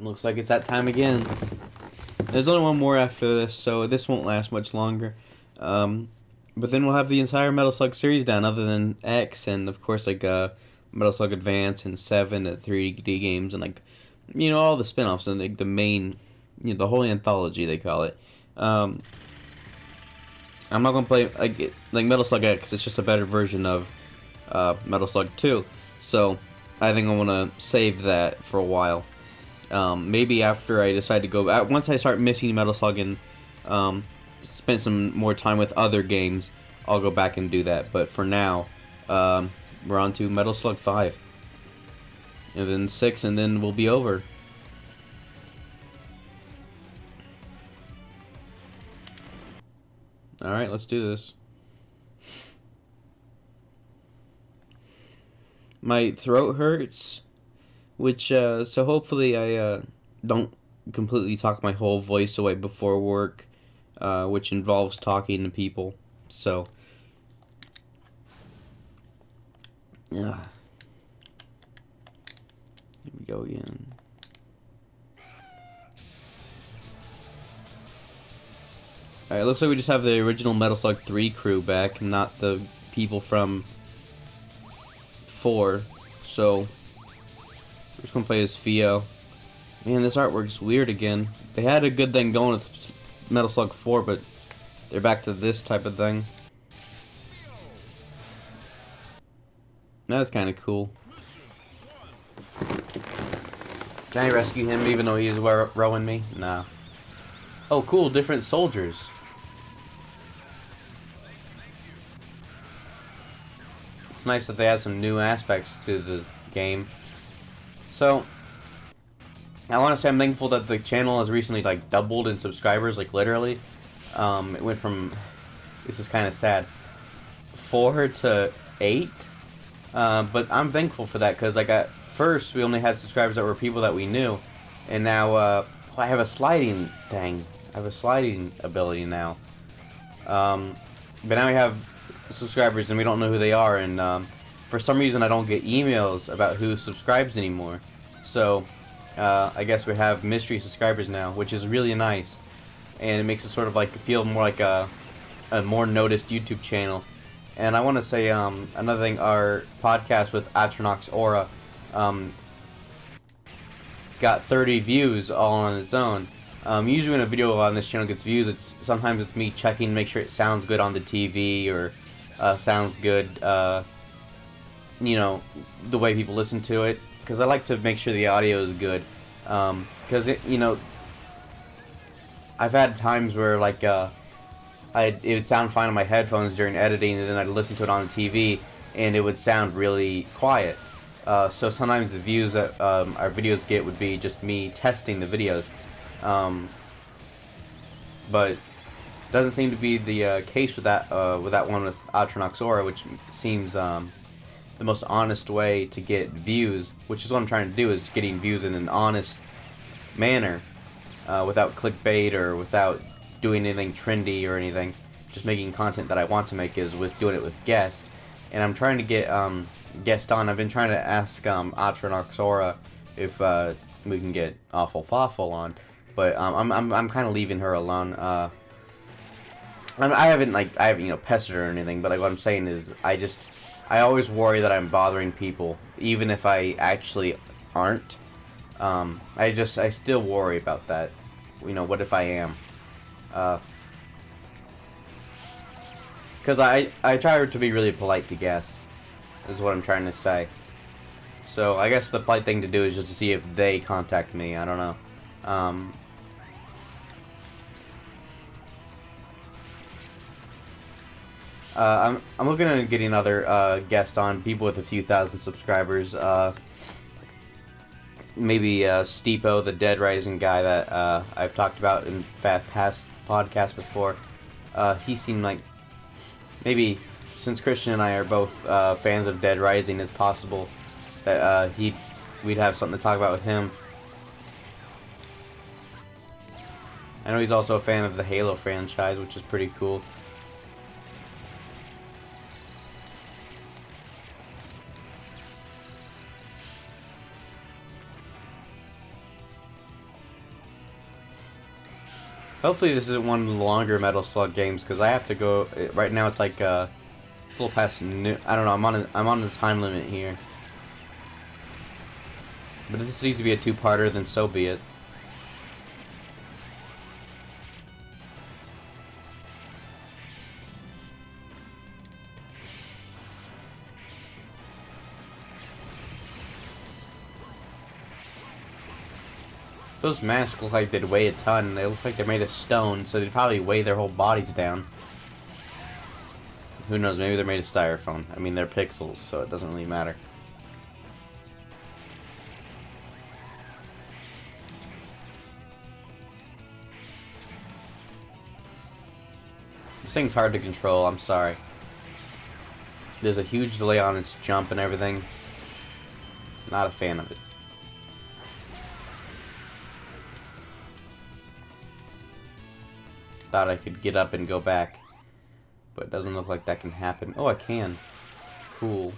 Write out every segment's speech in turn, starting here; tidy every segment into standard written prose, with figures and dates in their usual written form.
Looks like it's that time again. There's only one more after this, so this won't last much longer. But then we'll have the entire Metal Slug series down, other than X, and of course, like, Metal Slug Advance and 7, the 3D games, and, like, all the spin offs, and, like, the main, the whole anthology, they call it. I'm not gonna play, like Metal Slug X, it's just a better version of, Metal Slug 2. So, I think I want to save that for a while. Maybe after I decide to go once I start missing Metal Slug and spend some more time with other games, I'll go back and do that. But for now, we're on to Metal Slug 5, and then 6, and then we'll be over. All right, let's do this. My throat hurts, which so hopefully I don't completely talk my whole voice away before work, which involves talking to people. So, yeah. Here we go again. Alright, looks like we just have the original Metal Slug 3 crew back, not the people from 4. So, we're just gonna play as Theo. Man, this artwork's weird again. They had a good thing going with Metal Slug 4, but they're back to this type of thing. That's kind of cool. Can I rescue him even though he's rowing me? Nah. Oh, cool, different soldiers. It's nice that they add some new aspects to the game. So, I want to say I'm thankful that the channel has recently, like, doubled in subscribers, like, literally. It went from, this is kind of sad, 4 to 8. But I'm thankful for that, because, like, at first, we only had subscribers that were people that we knew. And now, I have a sliding thing. I have a sliding ability now. But now we have subscribers and we don't know who they are, and for some reason I don't get emails about who subscribes anymore. So I guess we have mystery subscribers now, which is really nice, and it makes it sort of like feel more like a more noticed YouTube channel. And I want to say another thing: our podcast with Atronox Aura got 30 views all on its own. Usually when a video on this channel gets views, sometimes it's me checking to make sure it sounds good on the TV, or sounds good, the way people listen to it. Because I like to make sure the audio is good. Because I've had times where, like, it would sound fine on my headphones during editing, and then I'd listen to it on the TV, and it would sound really quiet. So sometimes the views that our videos get would be just me testing the videos. But doesn't seem to be the case with that one with Atronox Aura, which seems the most honest way to get views, which is what I'm trying to do, is getting views in an honest manner, without clickbait or without doing anything trendy or anything. Just making content that I want to make, is with doing it with guests. And I'm trying to get guests on. I've been trying to ask Atronox Aura if we can get Awful Fawful on, but I'm kind of leaving her alone. I haven't pestered her or anything, but like what I'm saying is I always worry that I'm bothering people, even if I actually aren't. I still worry about that. What if I am? Because I try to be really polite to guests, is what I'm trying to say. So I guess the polite thing to do is just to see if they contact me. I don't know. I'm looking at getting other guests on, people with a few thousand subscribers. Maybe Steepo, the Dead Rising guy that I've talked about in past podcasts before. He seemed like, maybe since Christian and I are both fans of Dead Rising, it's possible that we'd have something to talk about with him. I know he's also a fan of the Halo franchise, which is pretty cool. Hopefully this isn't one of the longer Metal Slug games, because I have to go. Right now it's like it's a little past noon. I don't know. I'm on the time limit here. But if this needs to be a two-parter, then so be it. Those masks look like they'd weigh a ton. They look like they're made of stone, so they'd probably weigh their whole bodies down. Who knows, maybe they're made of styrofoam. I mean, they're pixels, so it doesn't really matter. This thing's hard to control, I'm sorry. There's a huge delay on its jump and everything. Not a fan of it. Thought I could get up and go back, but it doesn't look like that can happen. Oh, I can. Cool.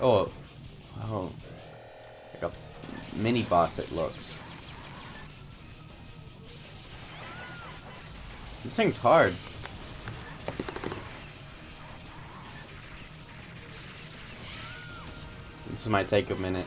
Oh, oh, like a mini boss it looks. This thing's hard. This might take a minute.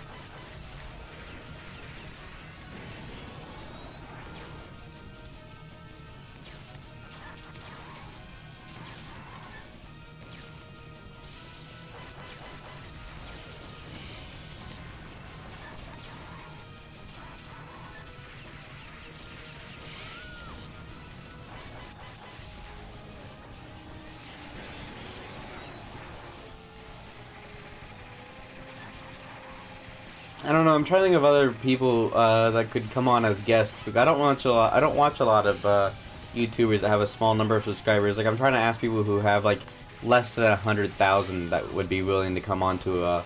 I don't know. I'm trying to think of other people that could come on as guests. Because I don't watch a lot. I don't watch a lot of YouTubers that have a small number of subscribers. Like I'm trying to ask people who have like less than 100,000 that would be willing to come on to a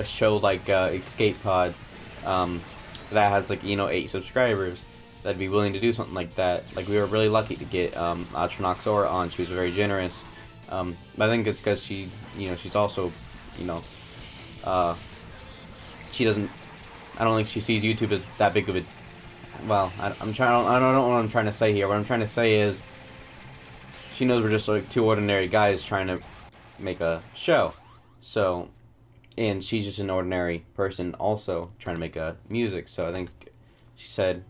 show like Escape Pod that has like 8 subscribers. That'd be willing to do something like that. Like we were really lucky to get Atronoxora on. She was very generous. But I think it's because she, she's also, she doesn't. I don't think she sees YouTube as that big of a. Well, I don't know what I'm trying to say here. What I'm trying to say is, she knows we're just like two ordinary guys trying to make a show. So, and she's just an ordinary person also trying to make a music. So I think she said,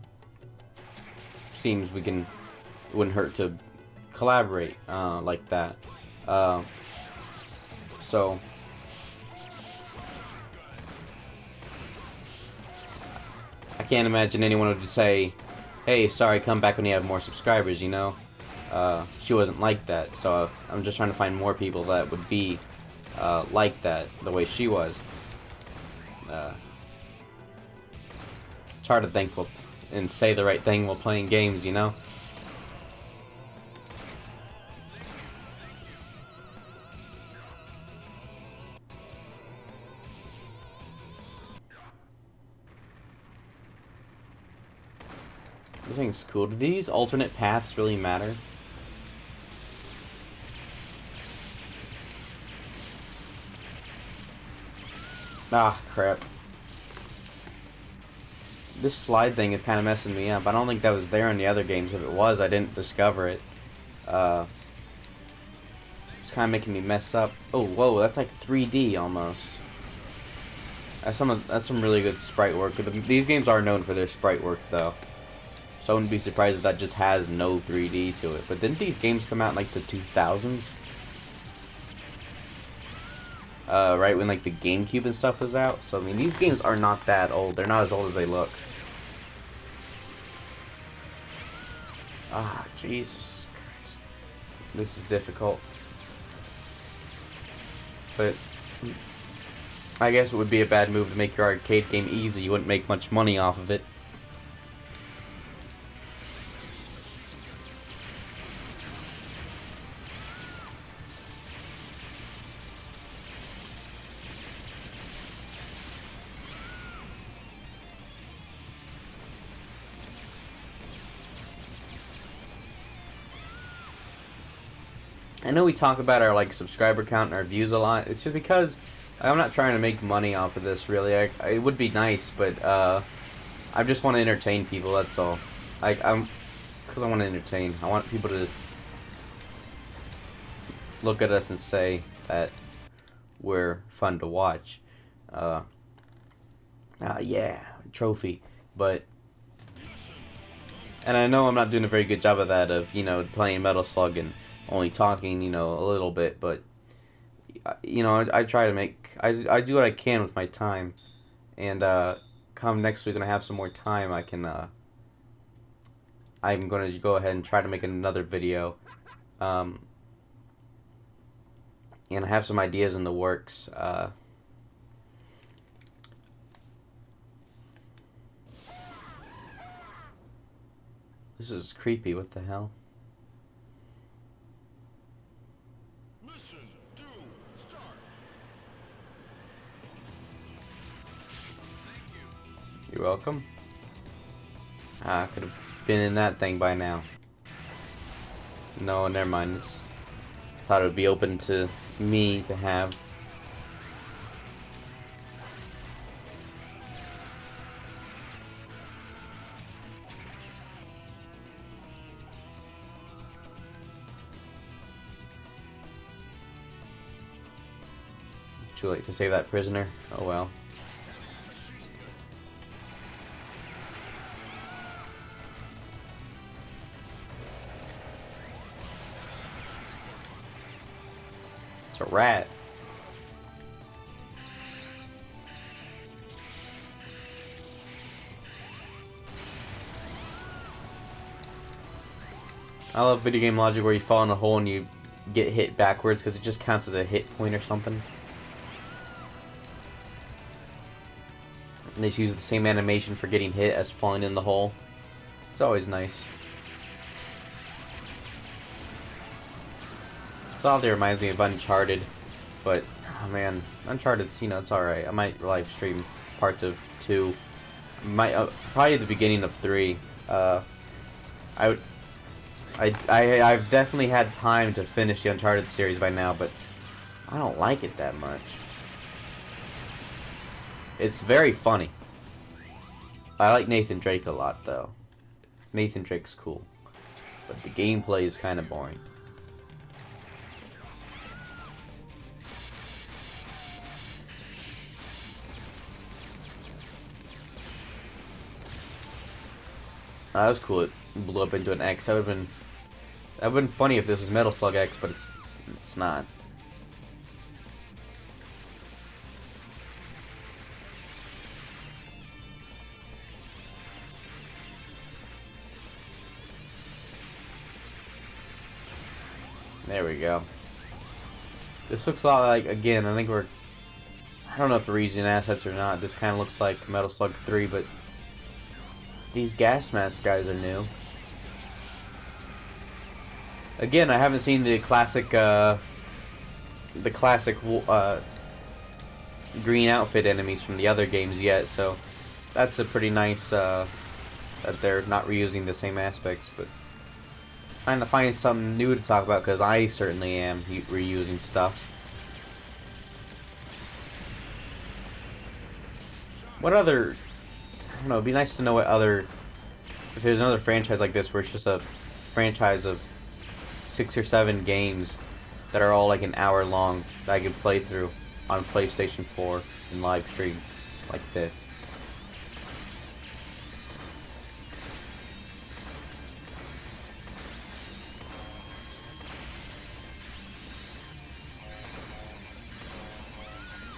seems we can. It wouldn't hurt to collaborate like that. So. I can't imagine anyone would say, hey, sorry, come back when you have more subscribers, She wasn't like that, so I'm just trying to find more people that would be like that, the way she was. It's hard to think and say the right thing while playing games, This thing's cool. Do these alternate paths really matter? Ah, crap. This slide thing is kind of messing me up. I don't think that was there in the other games. If it was, I didn't discover it. It's kind of making me mess up. Oh, whoa, that's like 3D almost. That's some really good sprite work. These games are known for their sprite work, though. So I wouldn't be surprised if that just has no 3D to it. But didn't these games come out in like the 2000s? Right when like the GameCube and stuff was out. So I mean, these games are not that old. They're not as old as they look. Ah, Jesus Christ. This is difficult. But I guess it would be a bad move to make your arcade game easy. You wouldn't make much money off of it. I know we talk about our like subscriber count and our views a lot. It's just because I'm not trying to make money off of this, really. It would be nice, but I just want to entertain people. That's all. I'm because I want to entertain. I want people to look at us and say that we're fun to watch. Yeah, trophy. But and I know I'm not doing a very good job of that. Of playing Metal Slug and only talking a little bit, but I try to make I do what I can with my time, and come next week when I have some more time, I'm going to go ahead and try to make another video, and I have some ideas in the works. This is creepy. What the hell? You're welcome. I could have been in that thing by now. No, never mind. Thought it would be open to me to have. Too late to save that prisoner. Oh well. It's a rat. I love video game logic where you fall in a hole and you get hit backwards because it just counts as a hit point or something. And they use the same animation for getting hit as falling in the hole. It's always nice. This all reminds me of Uncharted, but oh man, Uncharted's it's alright. I might live stream parts of 2. Probably the beginning of 3. I've definitely had time to finish the Uncharted series by now, but I don't like it that much. It's very funny. I like Nathan Drake a lot, though. Nathan Drake's cool, but the gameplay is kind of boring. That was cool. It blew up into an X. That would have been funny if this was Metal Slug X, but it's not. There we go. This looks a lot like, again, I think I don't know if we're using assets or not. This kind of looks like Metal Slug 3, but these gas mask guys are new. Again, I haven't seen the classic green outfit enemies from the other games yet, so that's a pretty nice that they're not reusing the same aspects, but trying to find something new to talk about because I certainly am reusing stuff. What other? I don't know. It'd be nice to know what other. If there's another franchise like this where it's just a franchise of 6 or 7 games that are all like an hour long that I could play through on PlayStation 4 and live stream like this.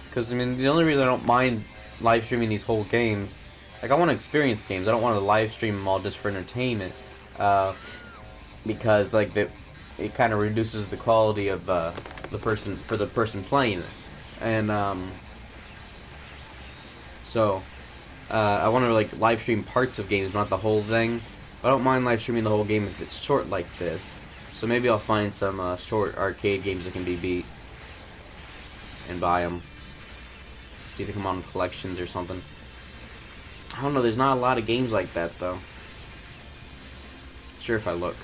Because, I mean, the only reason I don't mind live streaming these whole games, like, I want to experience games. I don't want to live stream them all just for entertainment. Because, like, it kind of reduces the quality of the person playing it. And, so, I want to, like, live stream parts of games, not the whole thing. But I don't mind live streaming the whole game if it's short like this. So maybe I'll find some short arcade games that can be beat and buy them. See if they come on collections or something. I don't know, there's not a lot of games like that, though. Sure, if I look.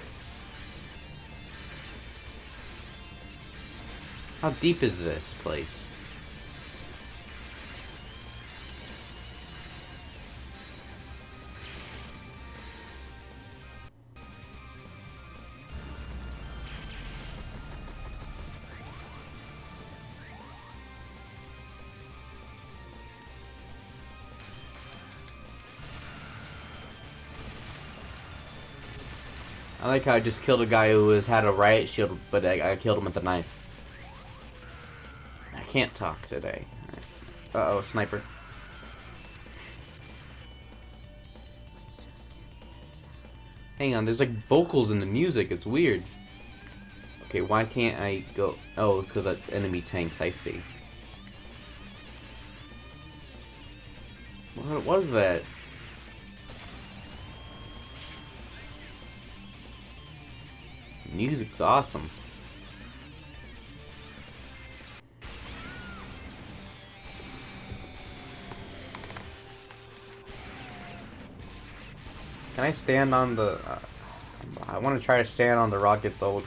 How deep is this place? I like how I just killed a guy who had a riot shield, but I killed him with a knife. I can't talk today. Uh-oh, sniper. Hang on, there's like vocals in the music. It's weird. Okay, why can't I go? Oh, it's because that's enemy tanks. I see. What was that? Music's awesome. Can I stand on the... I want to try to stand on the rocket's old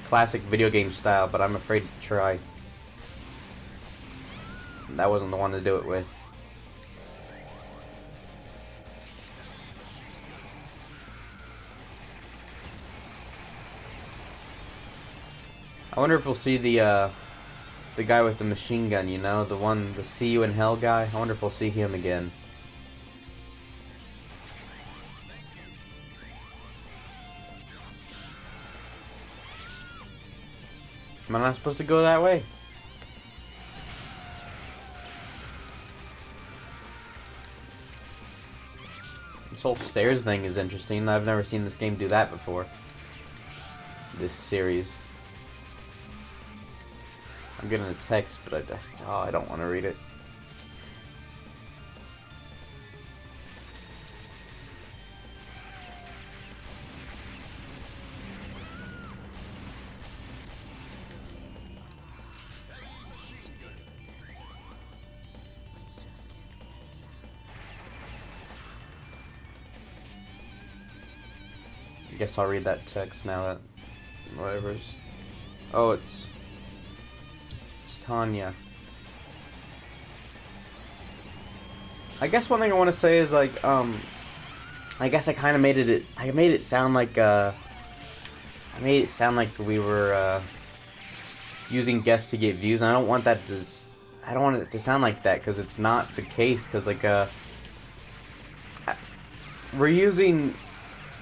classic video game style, but I'm afraid to try. That wasn't the one to do it with. I wonder if we'll see the guy with the machine gun, you know, the See You in Hell guy. I wonder if we'll see him again. Am I not supposed to go that way? This whole stairs thing is interesting. I've never seen this game do that before. This series. I'm getting a text, but I don't want to read it. I guess I'll read that text now that whatever's... Oh, it's Tanya. I guess one thing I want to say is like I guess I kind of made it sound like we were using guests to get views, and I don't want that to I don't want it to sound like that, because it's not the case, because like we're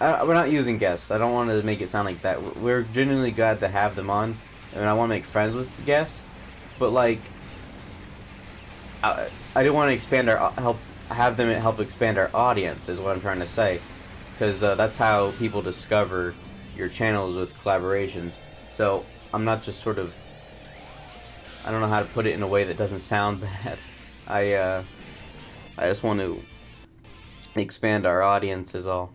not using guests. I don't want to make it sound like that. We're genuinely glad to have them on, and I want to make friends with the guests. But like, I do want to expand have them help expand our audience, is what I'm trying to say, because that's how people discover your channels with collaborations. So I'm not just sort of, I don't know how to put it in a way that doesn't sound bad. I just want to expand our audience is all.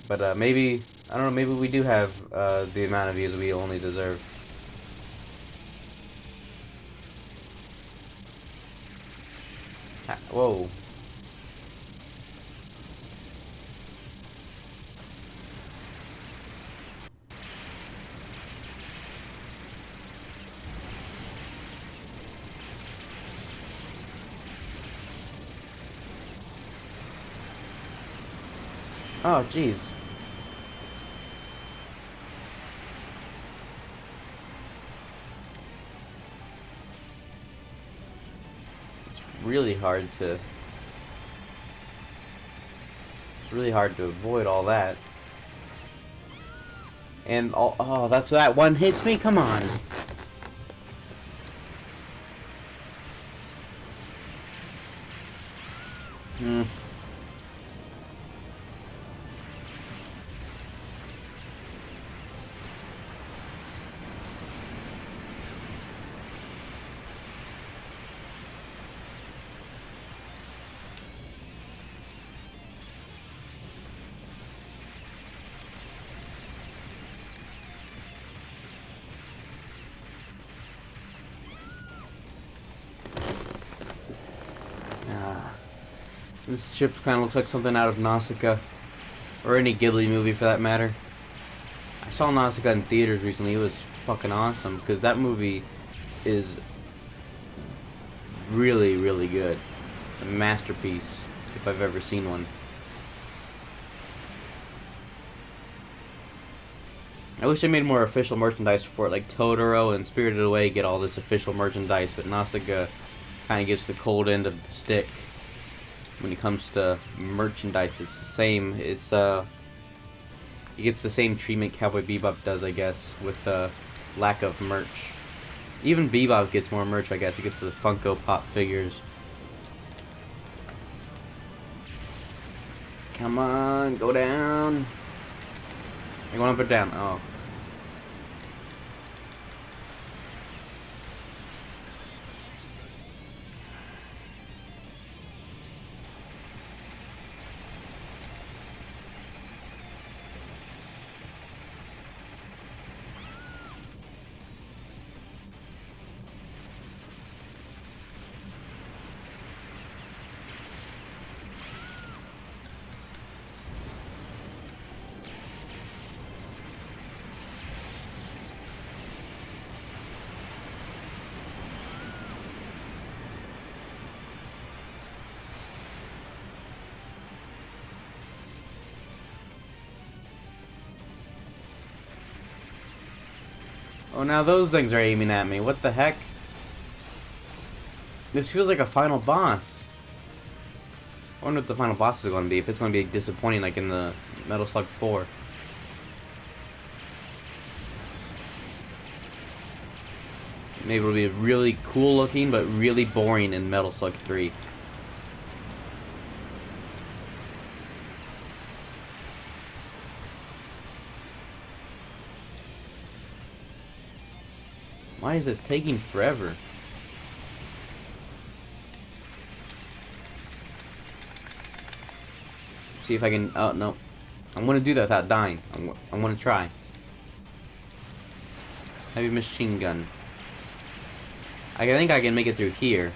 But maybe, I don't know, maybe we do have the amount of views we only deserve. Whoa. Oh, jeez. Really hard to... It's really hard to avoid all that. And oh, that's that one hits me. Come on. This ship kind of looks like something out of Nausicaa, or any Ghibli movie for that matter. I saw Nausicaa in theaters recently. It was fucking awesome, because that movie is really, really good. It's a masterpiece, if I've ever seen one. I wish they made more official merchandise for it, like Totoro and Spirited Away get all this official merchandise, but Nausicaa kind of gets the cold end of the stick. When it comes to merchandise, it's the same. It's he gets the same treatment Cowboy Bebop does, I guess, with lack of merch. Even Bebop gets more merch, I guess. He gets the Funko Pop figures. Come on, go down. You going up or down? Oh. Oh, now those things are aiming at me. What the heck? This feels like a final boss. I wonder what the final boss is going to be. If it's going to be disappointing like in the Metal Slug 4. Maybe it'll be really cool looking, but really boring in Metal Slug 3. Why is this taking forever? See if I can. Oh no, I'm gonna do that without dying. I'm gonna try. Heavy machine gun. I think I can make it through here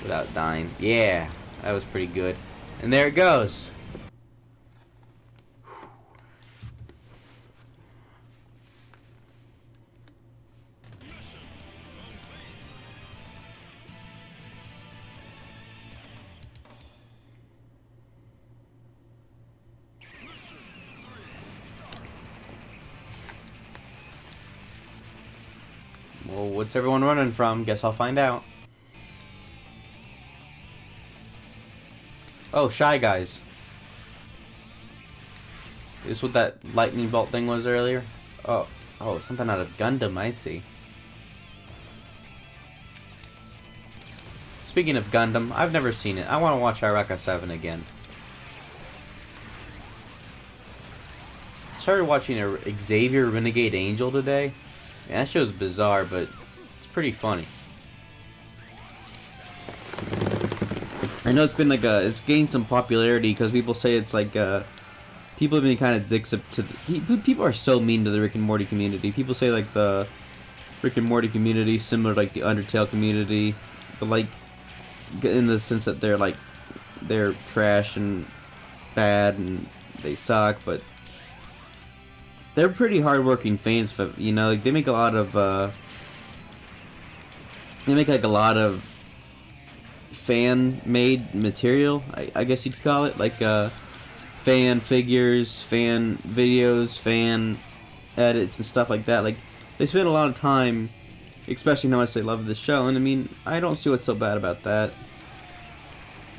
without dying. Yeah, that was pretty good. And there it goes. Well, what's everyone running from? Guess I'll find out. Oh, Shy Guys. Is this what that lightning bolt thing was earlier? Oh, something out of Gundam, I see. Speaking of Gundam, I've never seen it. I want to watch Iraka 7 again. I started watching a Xavier Renegade Angel today. Yeah, that show's bizarre, but it's pretty funny. I know it's been like it's gained some popularity because people say it's like people have been kind of dicks up to people are so mean to the Rick and Morty community. People say like the Rick and Morty community similar to like the Undertale community, but like in the sense that they're trash and bad and they suck, but they're pretty hardworking fans. For, you know, like they make a lot of fan-made material. I guess you'd call it like fan figures, fan videos, fan edits and stuff like that. Like they spend a lot of time, especially how much they love the show. And I mean, I don't see what's so bad about that.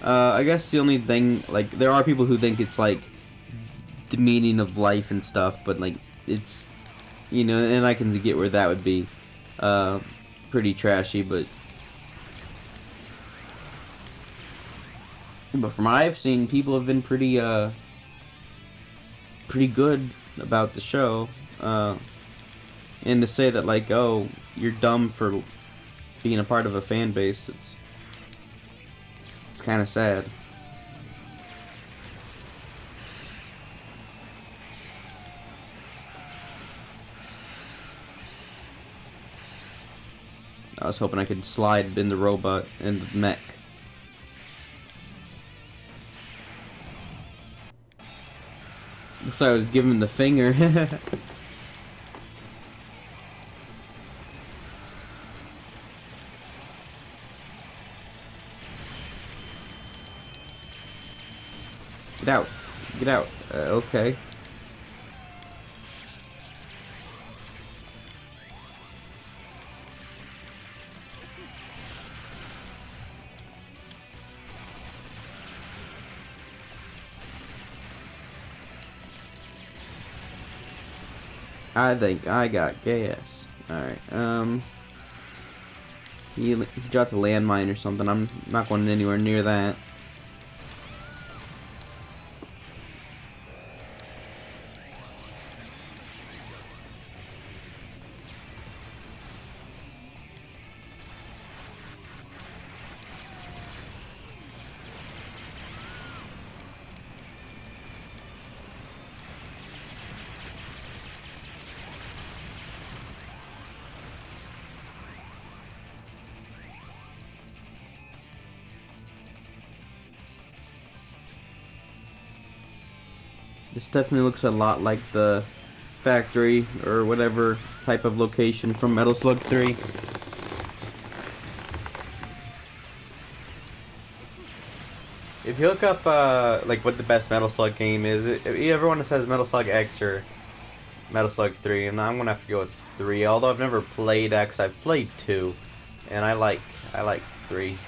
I guess the only thing, like, there are people who think it's like the meaning of life and stuff, but like it's, you know, and I can get where that would be pretty trashy, but from what I've seen, people have been pretty good about the show, and to say that like, oh, you're dumb for being a part of a fan base, it's kind of sad. I was hoping I could slide in the robot and the mech. Looks like I was giving him the finger. Get out. Get out. Okay. I think I got gas. Alright, he dropped a landmine or something. I'm not going anywhere near that. This definitely looks a lot like the factory or whatever type of location from Metal Slug 3. If you look up like what the best Metal Slug game is, everyone says Metal Slug X or Metal Slug 3, and I'm gonna have to go with 3. Although I've never played X, I've played 2, and I like 3.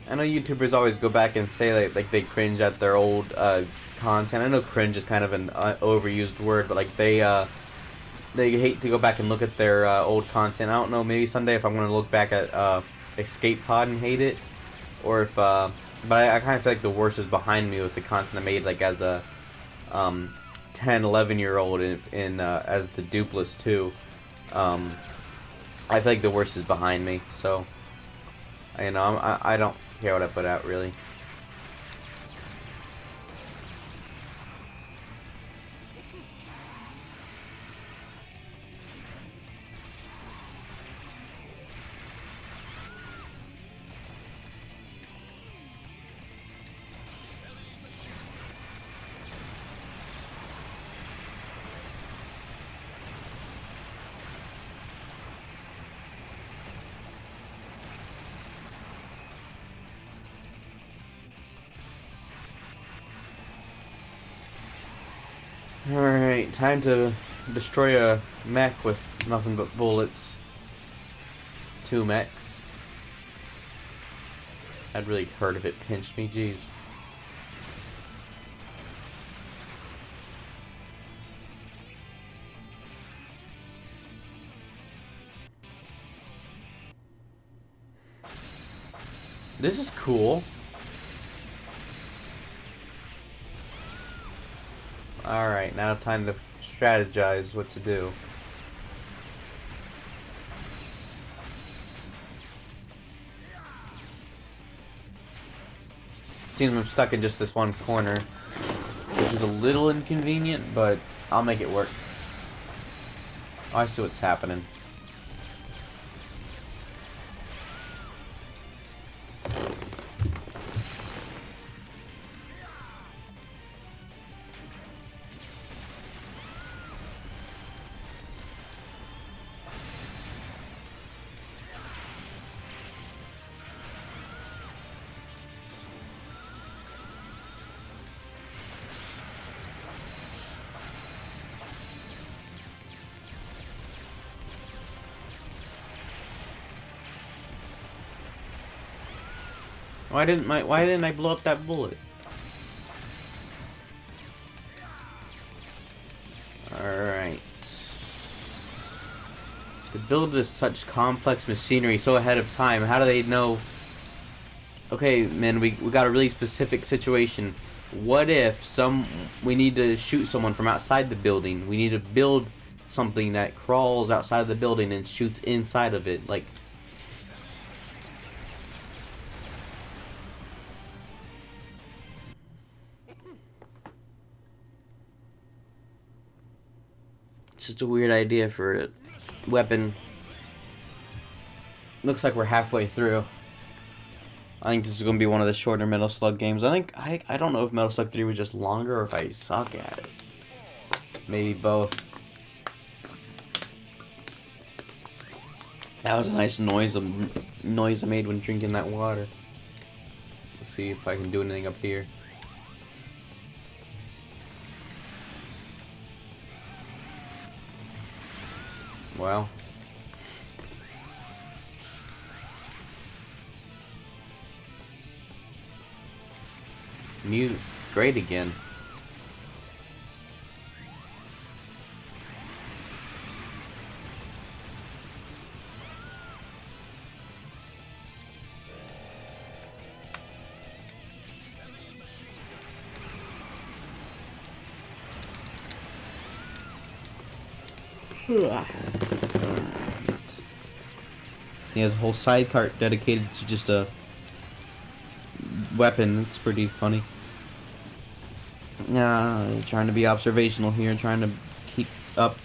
I know YouTubers always go back and say like they cringe at their old content. I know cringe is kind of an overused word, but like they hate to go back and look at their old content. I don't know, maybe someday if I'm going to look back at Escape Pod and hate it, or if but I kind of feel like the worst is behind me with the content I made like as a 10, 11-year-old in as the Dupless 2. I feel like the worst is behind me, so you know I don't care what I put out really. Alright, time to destroy a mech with nothing but bullets. 2 mechs. I'd really hurt if it pinched me, jeez. This is cool. Alright, now time to strategize what to do. Seems I'm stuck in just this one corner, which is a little inconvenient, but I'll make it work. Oh, I see what's happening. Why didn't I blow up that bullet? Alright. To build this such complex machinery so ahead of time, how do they know? Okay, man, we got a really specific situation. What if we need to shoot someone from outside the building? We need to build something that crawls outside of the building and shoots inside of it, like. It's just a weird idea for a weapon. Looks like we're halfway through. I think this is going to be one of the shorter Metal Slug games. I don't know if Metal Slug 3 was just longer or if I suck at it. Maybe both. That was a nice noise I made when drinking that water. Let's see if I can do anything up here. Well. Music's great again. He has a whole side cart dedicated to just a weapon. It's pretty funny. Trying to be observational here, trying to keep up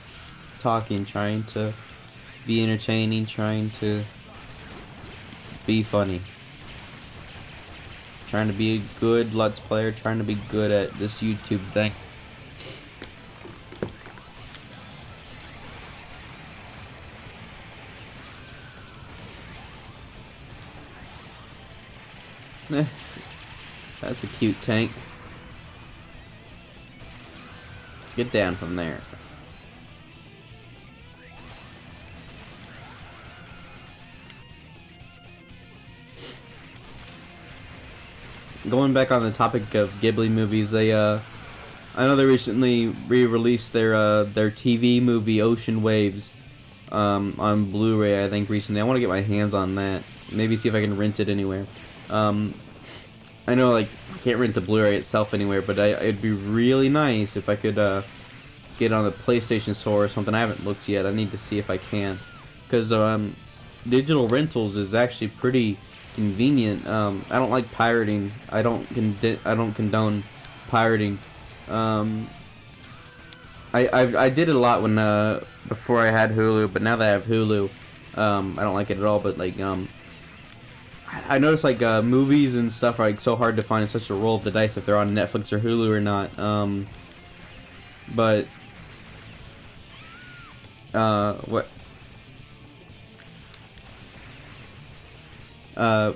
talking, trying to be entertaining, trying to be funny. Trying to be a good Let's Player, trying to be good at this YouTube thing. That's a cute tank. Get down from there. Going back on the topic of Ghibli movies, they I know they recently re-released their TV movie Ocean Waves on Blu-ray. I think recently. I want to get my hands on that. Maybe see if I can rent it anywhere. I know, like, I can't rent the Blu-ray itself anywhere, but it'd be really nice if I could get on the PlayStation Store or something. I haven't looked yet. I need to see if I can, because digital rentals is actually pretty convenient. I don't like pirating. I don't condone pirating. I did it a lot when before I had Hulu, but now that I have Hulu, I don't like it at all. But like I noticed like movies and stuff are like so hard to find. It's such a roll of the dice if they're on Netflix or Hulu or not. But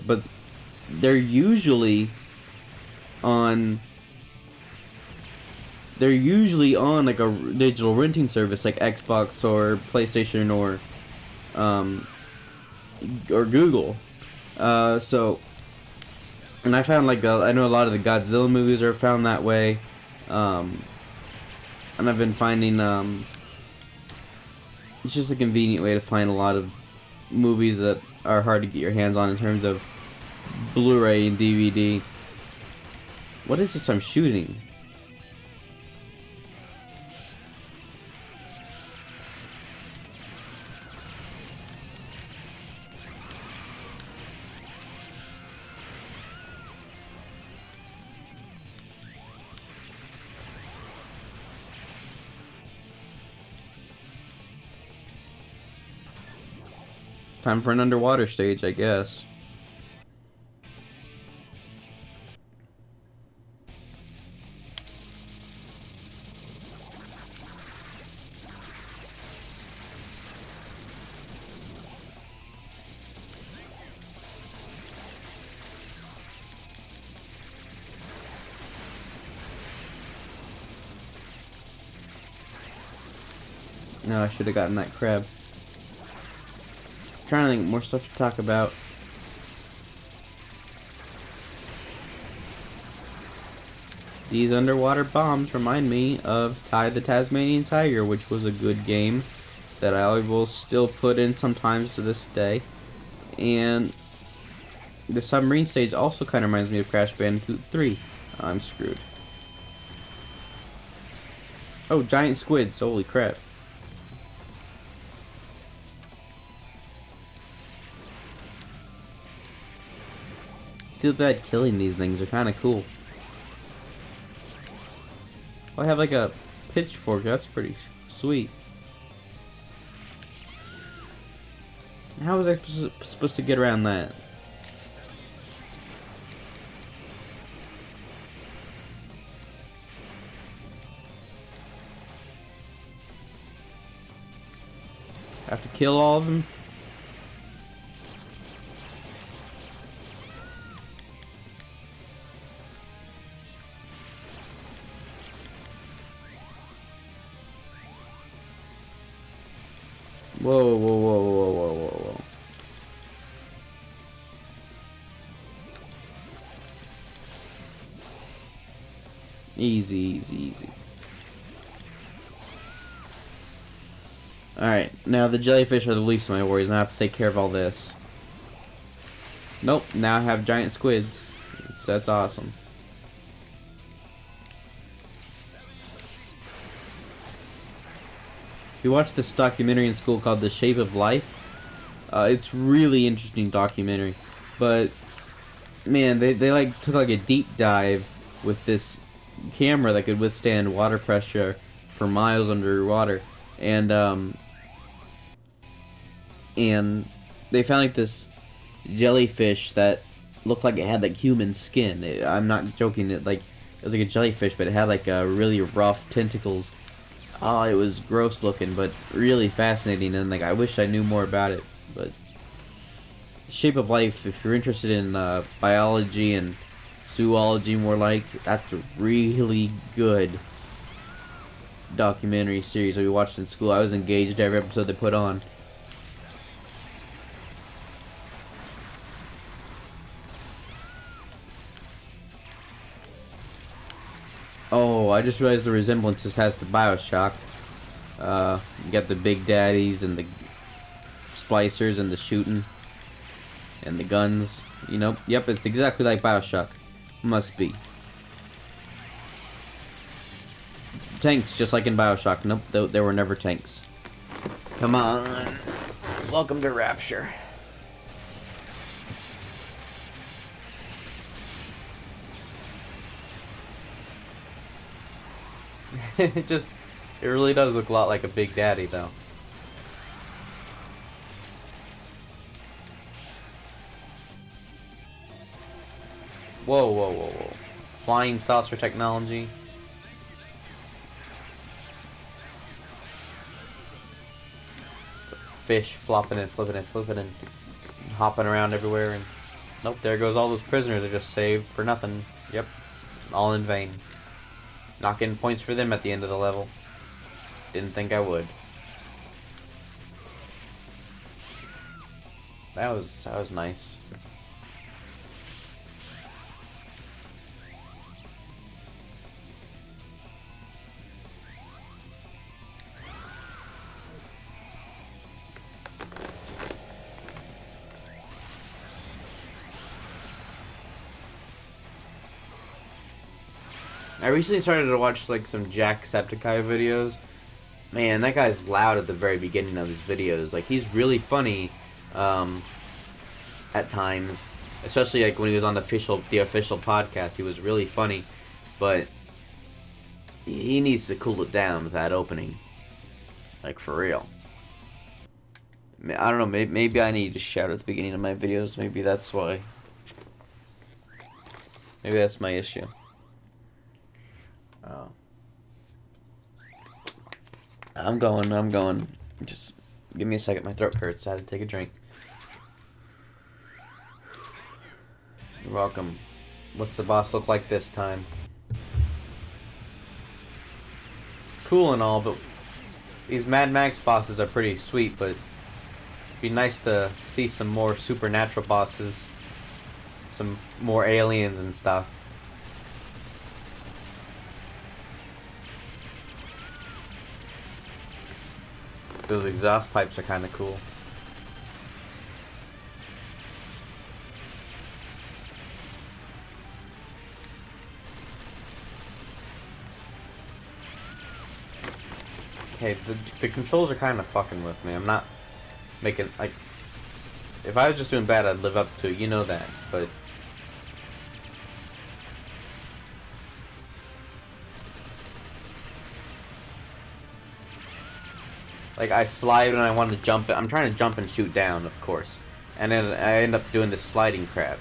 but they're usually on like a digital renting service like Xbox or PlayStation or Google. So, and I found like I know a lot of the Godzilla movies are found that way, and I've been finding it's just a convenient way to find a lot of movies that are hard to get your hands on in terms of Blu-ray and DVD. What is this I'm shooting? Time for an underwater stage, I guess. No, I should have gotten that crab. Trying to think more stuff to talk about. These underwater bombs remind me of Ty the Tasmanian Tiger, which was a good game that I will still put in sometimes to this day. And the submarine stage also kind of reminds me of Crash Bandicoot 3. I'm screwed. Oh, giant squids, holy crap. Feel bad killing these things, they're kind of cool. Oh, I have like a pitchfork, that's pretty sweet. How was I supposed to get around that? Have to kill all of them? Whoa, whoa, whoa, whoa, whoa, whoa, whoa. Easy, easy, easy. Alright, now the jellyfish are the least of my worries, and I have to take care of all this. Nope, now I have giant squids. So that's awesome. We watched this documentary in school called The Shape of Life. It's really interesting documentary, but man, they like took like a deep dive with this camera that could withstand water pressure for miles underwater, and they found like this jellyfish that looked like it had like human skin. I'm not joking. It was like a jellyfish, but it had like really rough tentacles. Oh, it was gross looking, but really fascinating, and like I wish I knew more about it. But Shape of Life, if you're interested in biology and zoology more like, that's a really good documentary series that we watched in school. I was engaged every episode they put on. Oh, I just realized the resemblance this has to BioShock. You got the Big Daddies and the splicers and the shooting and the guns. You know, yep, it's exactly like BioShock. Must be. Tanks, just like in BioShock. Nope, there were never tanks. Come on. Welcome to Rapture. It really does look a lot like a Big Daddy, though. Whoa, whoa, whoa, whoa. Flying saucer technology. Just a fish flopping and flipping and flipping and hopping around everywhere. And nope, there goes all those prisoners I just saved for nothing. Yep, all in vain. Not getting points for them at the end of the level. Didn't think I would. That was nice. I recently started to watch like some Jacksepticeye videos. Man, that guy's loud at the very beginning of his videos. Like, he's really funny at times, especially like when he was on the official podcast. He was really funny, but he needs to cool it down with that opening. Like, for real. I don't know. Maybe I need to shout at the beginning of my videos. Maybe that's why. Maybe that's my issue. Oh. I'm going. Just give me a second. My throat hurts. I had to take a drink. You're welcome. What's the boss look like this time? It's cool and all, but these Mad Max bosses are pretty sweet, but it'd be nice to see some more supernatural bosses. Some more aliens and stuff. Those exhaust pipes are kind of cool. Okay, the controls are kind of fucking with me. I'm not making, like, if I was just doing bad, I'd live up to it. You know that, but like, I slide when I want to jump. I'm trying to jump and shoot down, of course. And then I end up doing this sliding crap.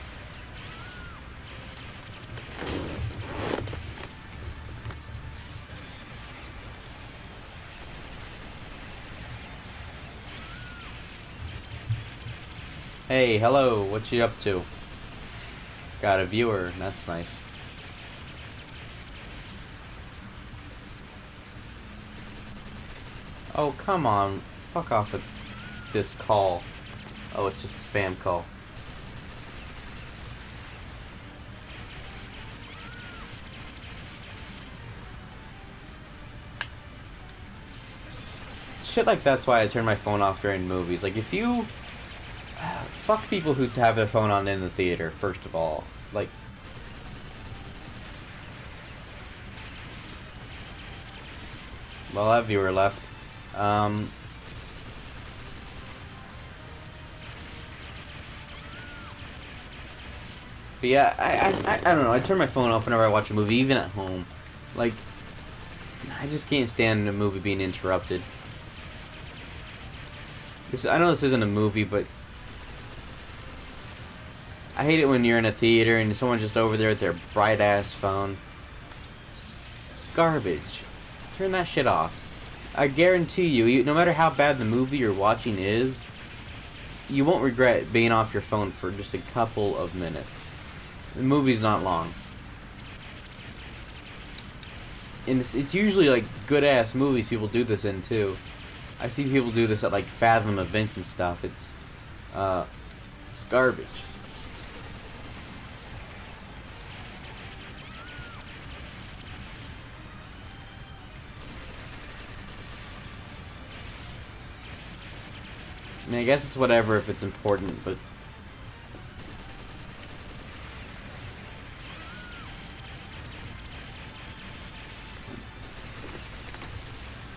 Hey, hello, what you up to? Got a viewer, that's nice. Oh, come on. Fuck off with this call. Oh, it's just a spam call. Shit like that's why I turn my phone off during movies. Like, if you... fuck people who have their phone on in the theater, first of all. Like... Well, that viewer left. But yeah, I don't know. I turn my phone off whenever I watch a movie, even at home. Like, I just can't stand a movie being interrupted. I know this isn't a movie, but I hate it when you're in a theater and someone's just over there with their bright-ass phone. It's garbage. Turn that shit off. I guarantee you, no matter how bad the movie you're watching is, you won't regret being off your phone for just a couple of minutes. The movie's not long. And it's usually like good-ass movies people do this in, too. I see people do this at like Fathom events and stuff. It's garbage. I mean, I guess it's whatever if it's important, but...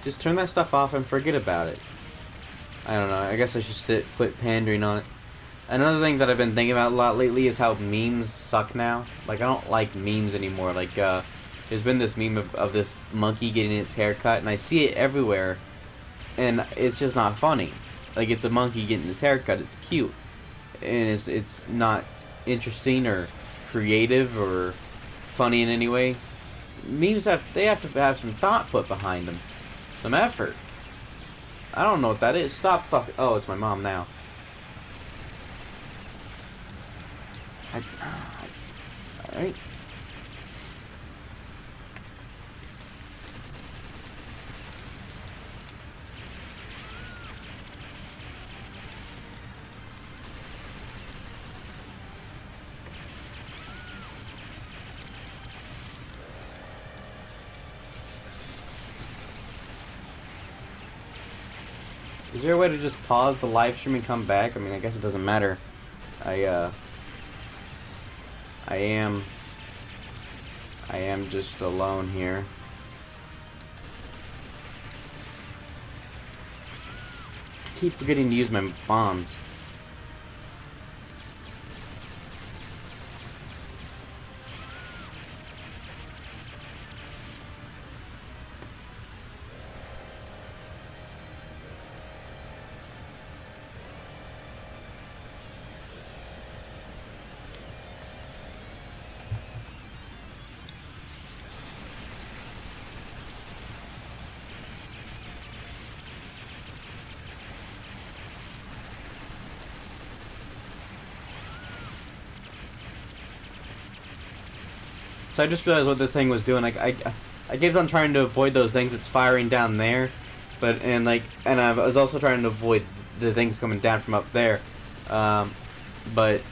Just turn that stuff off and forget about it. I don't know, I guess I should quit pandering on it. Another thing that I've been thinking about a lot lately is how memes suck now. Like, I don't like memes anymore. Like, there's been this meme of this monkey getting its hair cut, and I see it everywhere, and it's just not funny. Like, it's a monkey getting his hair cut, it's cute. And it's not interesting or creative or funny in any way. Memes have to have some thought put behind them. Some effort. I don't know what that is. Stop fucking... Oh, it's my mom now. Alright. Is there a way to just pause the live stream and come back? I mean, I guess it doesn't matter. I am just alone here. I keep forgetting to use my bombs. So I just realized what this thing was doing. Like I kept on trying to avoid those things that's firing down there, and I was also trying to avoid the things coming down from up there. But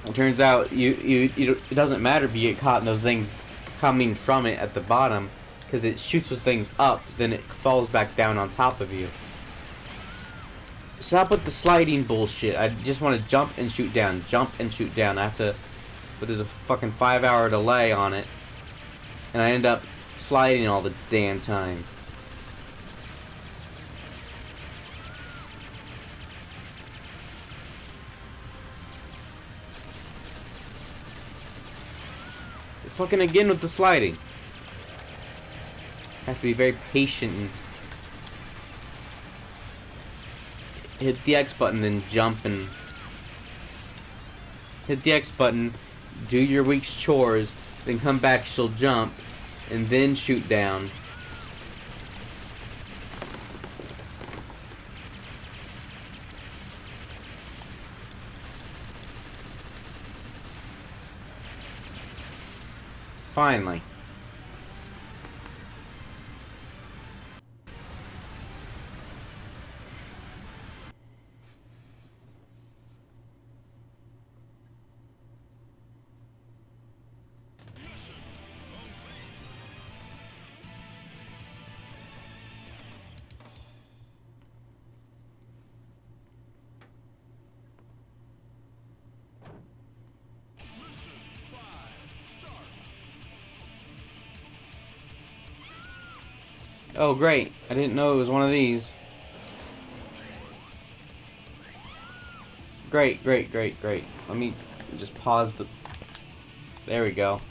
it turns out it doesn't matter if you get caught in those things coming from it at the bottom, because it shoots those things up, then it falls back down on top of you. Stop with the sliding bullshit. I just want to jump and shoot down, jump and shoot down. I have to. But there's a fucking 5-hour delay on it, and I end up sliding all the damn time. Fucking again with the sliding. I have to be very patient and hit the X button, then jump and hit the X button. Do your week's chores, then come back, she'll jump, and then shoot down. Finally. Oh, great. I didn't know it was one of these. Great, great, great, great. Let me just pause the... There we go.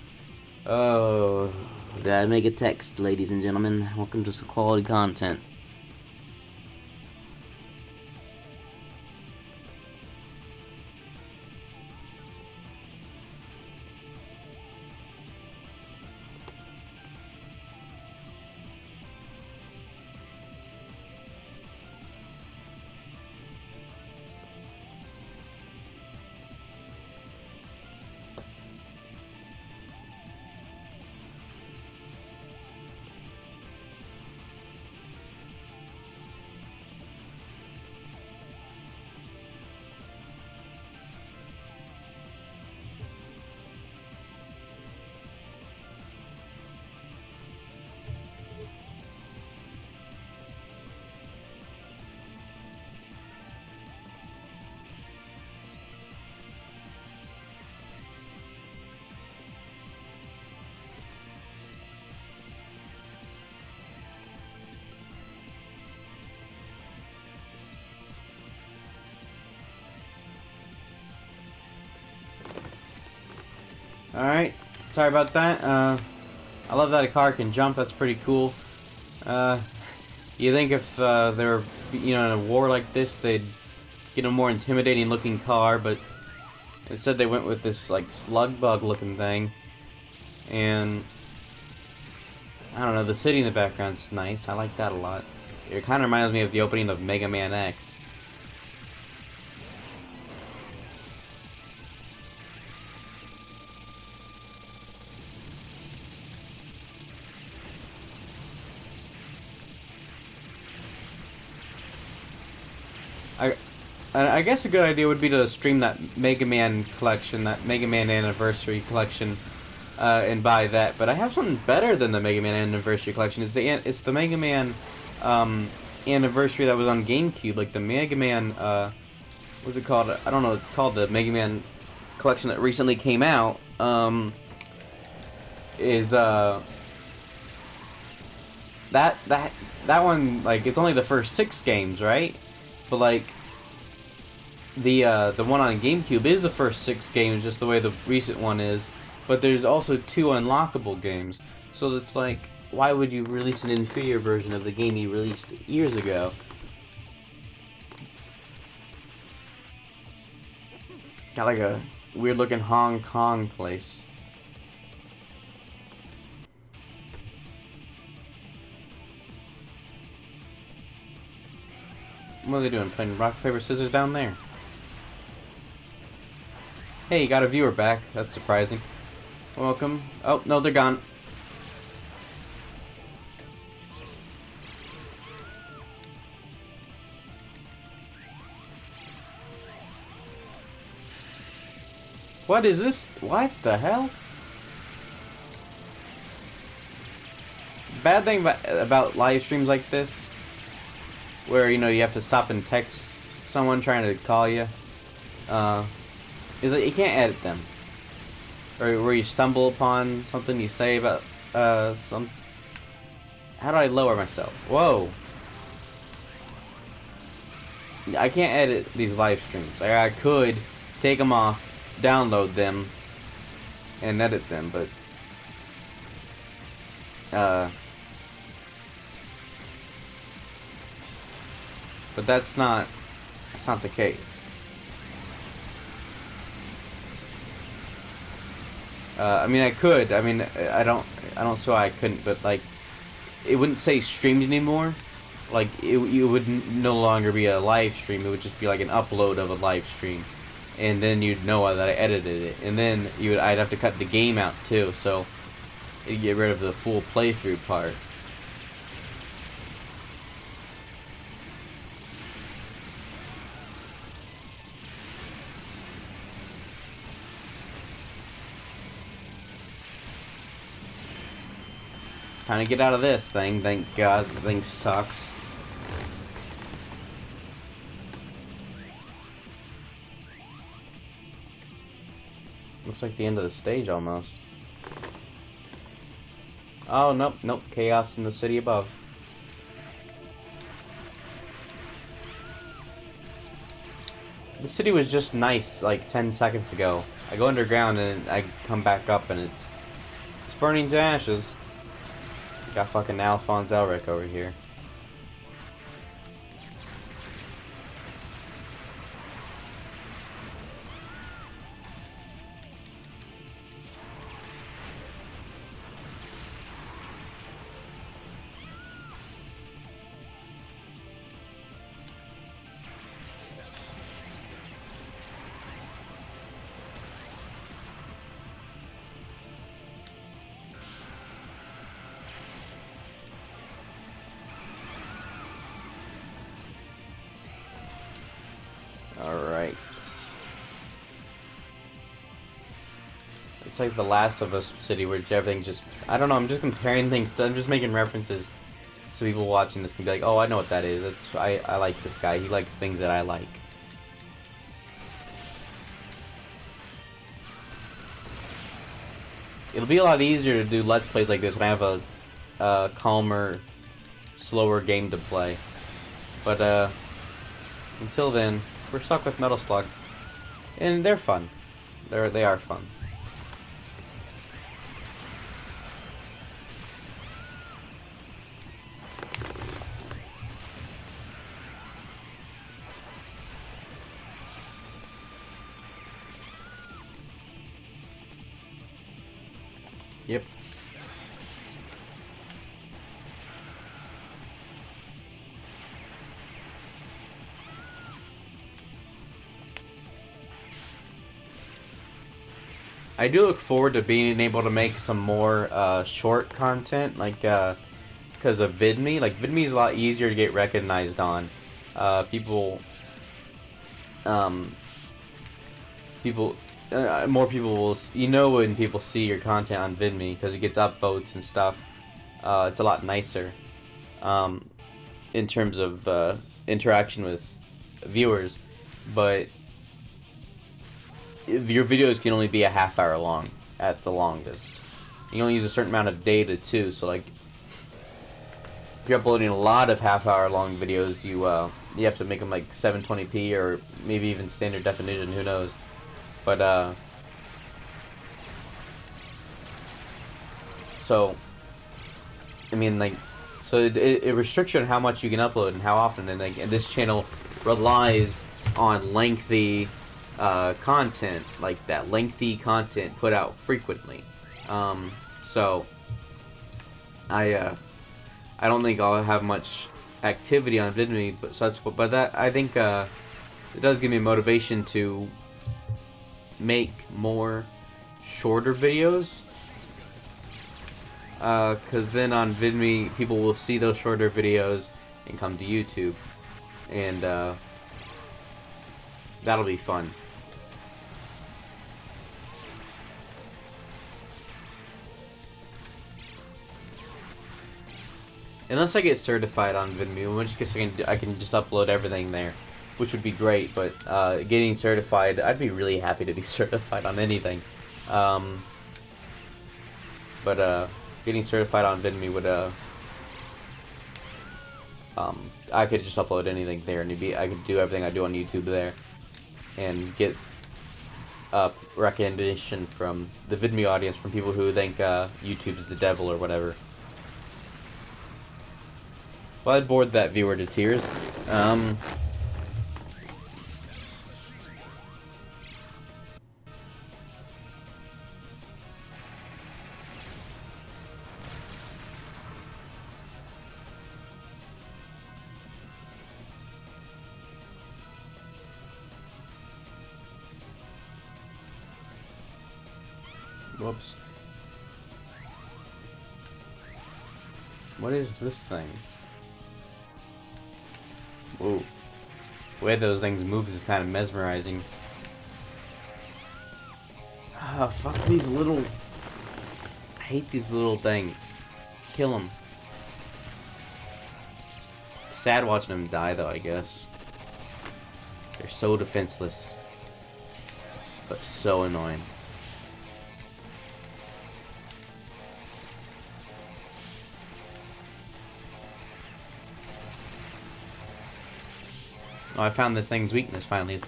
Oh, did I make a text, ladies and gentlemen? Welcome to some quality content. Alright, sorry about that. I love that a car can jump, that's pretty cool. You think if they were, in a war like this, they'd get a more intimidating looking car, but instead they went with this, like, slug bug looking thing. And, I don't know, the city in the background's nice, I like that a lot. It kind of reminds me of the opening of Mega Man X. I guess a good idea would be to stream that Mega Man collection, that Mega Man Anniversary collection, and buy that. But I have something better than the Mega Man Anniversary collection. It's the Mega Man Anniversary that was on GameCube, like the Mega Man. What's it called? I don't know. It's called the Mega Man collection that recently came out. That one, like, it's only the first 6 games, right? But like the one on GameCube is the first 6 games, just the way the recent one is. But there's also 2 unlockable games. So it's like, why would you release an inferior version of the game you released years ago? Got like a weird looking Hong Kong place. What are they doing? Playing rock, paper, scissors down there? Hey, you got a viewer back. That's surprising. Welcome. Oh, no, they're gone. What is this? What the hell? Bad thing about live streams like this, where, you have to stop and text someone trying to call you, is that you can't edit them. Or where you stumble upon something you say about, some... How do I lower myself? Whoa! I can't edit these live streams. I could take them off, download them, and edit them, but... But that's not the case. I mean, I could. I mean, I don't see why I couldn't. But like, it wouldn't say streamed anymore. Like, it would no longer be a live stream. It would just be like an upload of a live stream, and then you'd know that I edited it. And then I'd have to cut the game out too. So you'd get rid of the full playthrough part. Trying to get out of this thing, thank God. The thing sucks. Looks like the end of the stage almost. Oh, nope, nope. Chaos in the city above. The city was just nice like 10 seconds ago. I go underground and I come back up and it's burning to ashes. Got fucking Alphonse Elric over here. Alright. It's like the Last of Us city where everything just... I don't know, I'm just comparing things to... I'm just making references so people watching this can be like, oh, I know what that is. I like this guy. He likes things that I like. It'll be a lot easier to do Let's Plays like this when I have a calmer, slower game to play. But, until then... We're stuck with Metal Slug, and they're fun. They are fun. Yep. I do look forward to being able to make some more short content, like because of Vidme. Like Vidme is a lot easier to get recognized on. More people will, when people see your content on Vidme because it gets upvotes and stuff. It's a lot nicer in terms of interaction with viewers, but your videos can only be a half-hour long at the longest. You only use a certain amount of data too, so like if you're uploading a lot of half-hour long videos, you have to make them like 720p or maybe even standard definition, who knows. But so I mean, like, so it restricts you on how much you can upload and how often, and like, and this channel relies on lengthy content, like that lengthy content put out frequently. So I don't think I'll have much activity on Vidme, but that I think it does give me motivation to make more shorter videos. Because then on Vidme, people will see those shorter videos and come to YouTube, and that'll be fun. Unless I get certified on Vidme, in which case I can just upload everything there, which would be great. But getting certified, I'd be really happy to be certified on anything. Getting certified on Vidme would I could just upload anything there, and I could do everything I do on YouTube there, and get recognition from the Vidme audience, from people who think YouTube's the devil or whatever. Well, I bored that viewer to tears. Whoops. What is this thing? Whoa. The way those things move is kind of mesmerizing. Ah, fuck these little... I hate these little things. Kill them. Sad watching them die, though, I guess. They're so defenseless. But so annoying. Oh, I found this thing's weakness finally.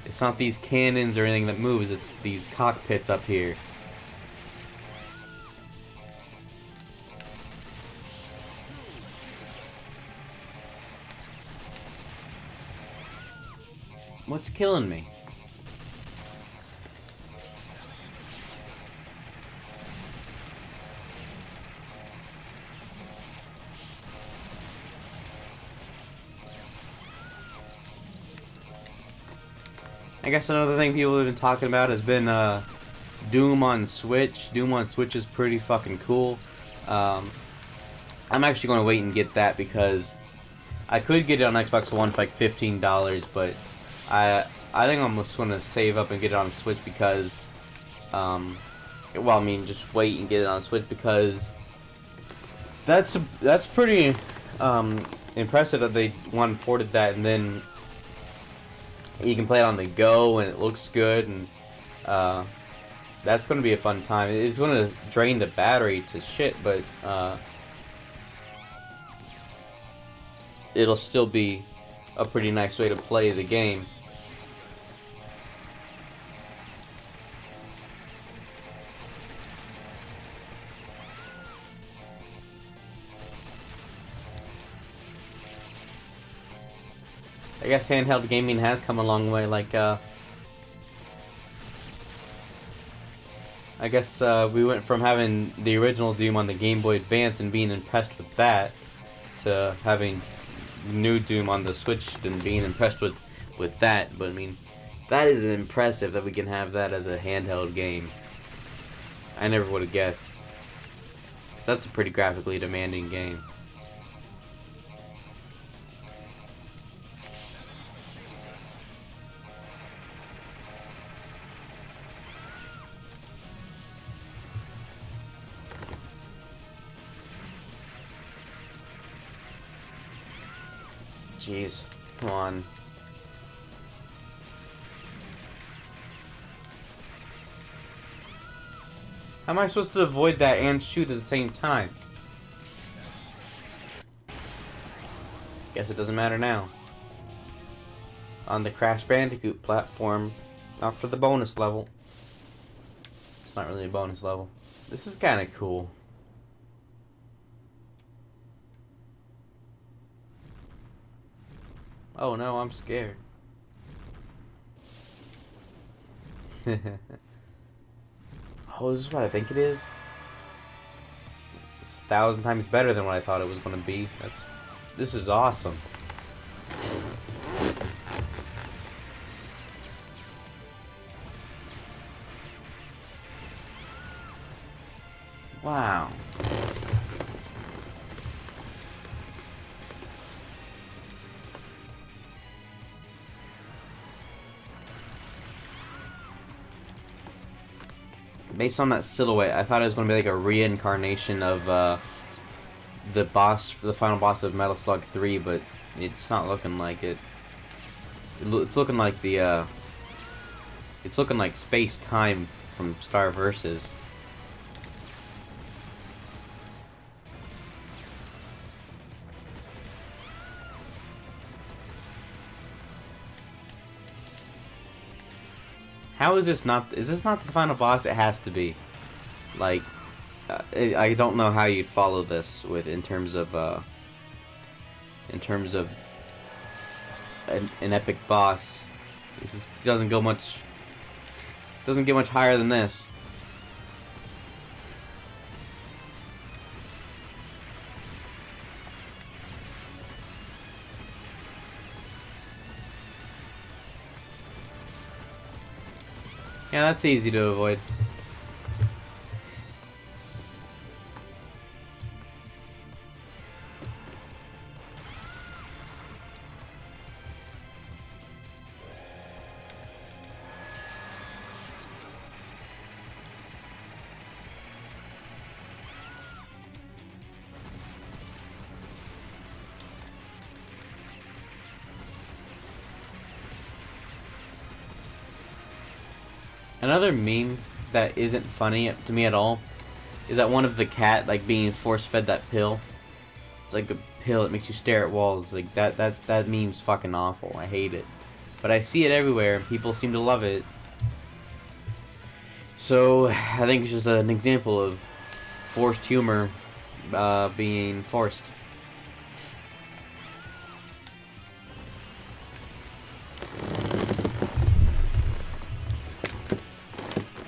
It's not these cannons or anything that moves, it's these cockpits up here. What's killing me? I guess another thing people have been talking about has been Doom on Switch. Doom on Switch is pretty fucking cool. I'm actually going to wait and get that because I could get it on Xbox One for like $15, but I think I'm just going to save up and get it on Switch because, well, I mean, just wait and get it on Switch because that's pretty impressive that they one ported that and then you can play it on the go and it looks good, and that's going to be a fun time. It's going to drain the battery to shit, but it'll still be a pretty nice way to play the game. I guess handheld gaming has come a long way. Like, I guess we went from having the original Doom on the Game Boy Advance and being impressed with that to having new Doom on the Switch and being impressed with that. But I mean, that is impressive that we can have that as a handheld game. I never would have guessed. That's a pretty graphically demanding game. Jeez, come on. How am I supposed to avoid that and shoot at the same time? Guess it doesn't matter now. On the Crash Bandicoot platform, not for the bonus level. It's not really a bonus level. This is kind of cool. Oh no, I'm scared. Oh, is this what I think it is? It's 1,000 times better than what I thought it was going to be. This is awesome. Wow. Based on that silhouette, I thought it was going to be like a reincarnation of the final boss of Metal Slug 3, but it's not looking like it. It's looking like it's looking like space-time from Star Versus. How is this not? Is this not the final boss? It has to be. Like, I don't know how you'd follow this in terms of an epic boss. This doesn't go much. Doesn't get much higher than this. Yeah, that's easy to avoid. Another meme that isn't funny to me at all is that one of the cat like being force-fed that pill. It's like pill that makes you stare at walls. Like that meme's fucking awful. I hate it. But I see it everywhere and people seem to love it. So I think it's just an example of forced humor being forced.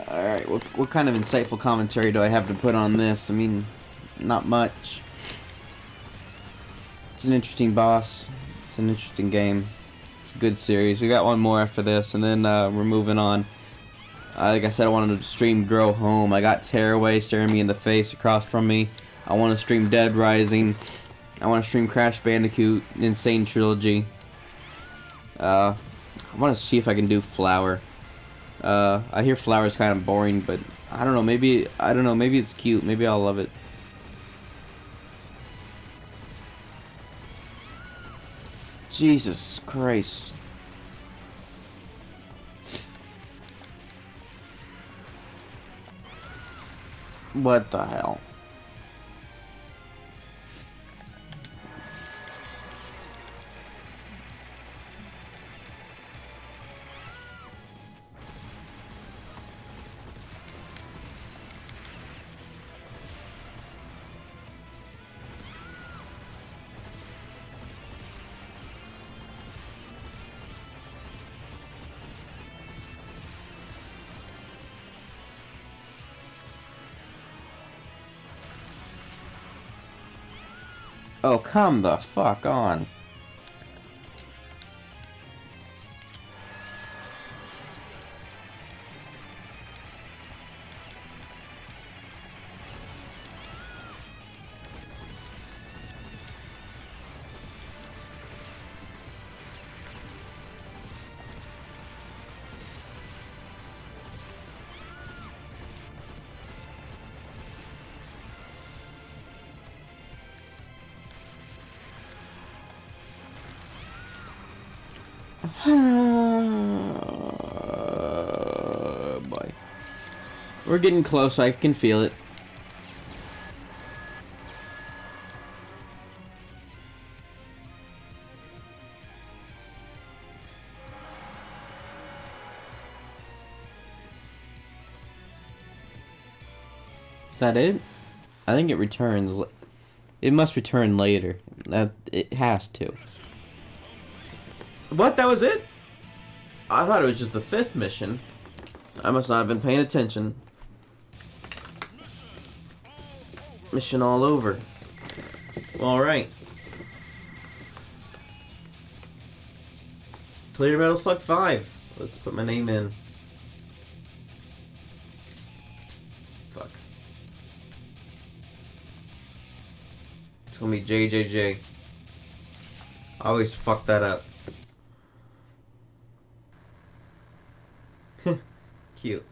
Alright, what kind of insightful commentary do I have to put on this? I mean, not much. It's an interesting boss. It's an interesting game. It's a good series. We got one more after this, and then we're moving on. Like I said, I wanted to stream Grow Home. I got Tearaway staring me in the face across from me. I want to stream Dead Rising. I want to stream Crash Bandicoot Insane Trilogy. I want to see if I can do Flower. I hear Flower is kind of boring, but I don't know. Maybe it's cute. Maybe I'll love it. Jesus Christ. What the hell? Oh, come the fuck on. Boy. We're getting close, I can feel it. Is that it? I think it returns. It must return later. It has to. What? That was it? I thought it was just the 5th mission. I must not have been paying attention. Mission all over. Alright. Clear Metal Slug 5. Let's put my name in. Fuck. It's gonna be JJJ. I always fuck that up. Cute.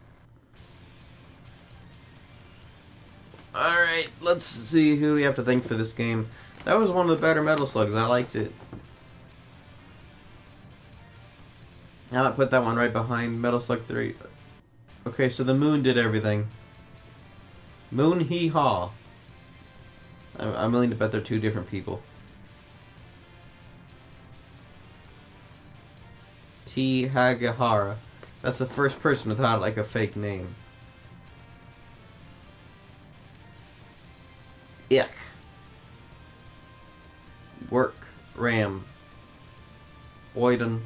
Alright, let's see who we have to thank for this game. That was one of the better Metal Slugs. I liked it. I'll put that one right behind Metal Slug 3. Okay, so the moon did everything. Moon Hee Haw. I'm willing to bet they're 2 different people. T. Hagahara. That's the first person without like a fake name. Ick. Work. Ram. Oiden.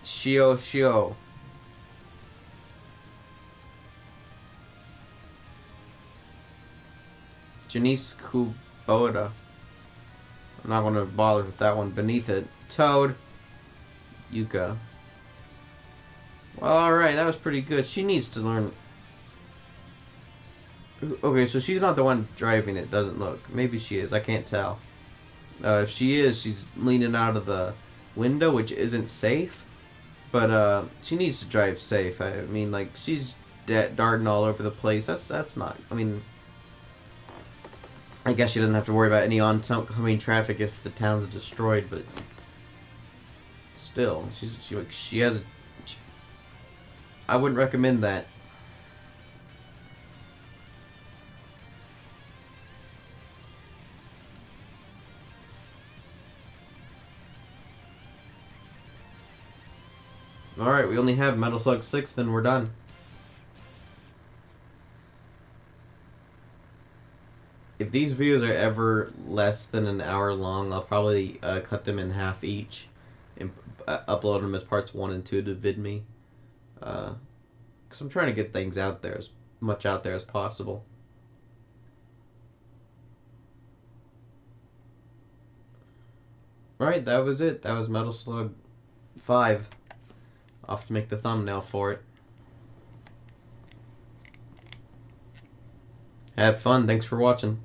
Shio Shio. Janice Kubota. I'm not going to bother with that one. Beneath it. Toad. Yuka. Well, alright, that was pretty good. She needs to learn. Okay, so she's not the one driving it, doesn't look. Maybe she is, I can't tell. If she is, she's leaning out of the window, which isn't safe. But, she needs to drive safe. I mean, like, she's darting all over the place. That's not, I mean... I guess she doesn't have to worry about any oncoming traffic if the town's destroyed, but... Still, she has... I wouldn't recommend that. Alright, we only have Metal Slug 6, then we're done. If these videos are ever less than an hour long, I'll probably cut them in half each and upload them as parts 1 and 2 to Vidme. Because I'm trying to get things out there, as much out there as possible. Alright, that was it. That was Metal Slug 5. I'll have to make the thumbnail for it. Have fun. Thanks for watching.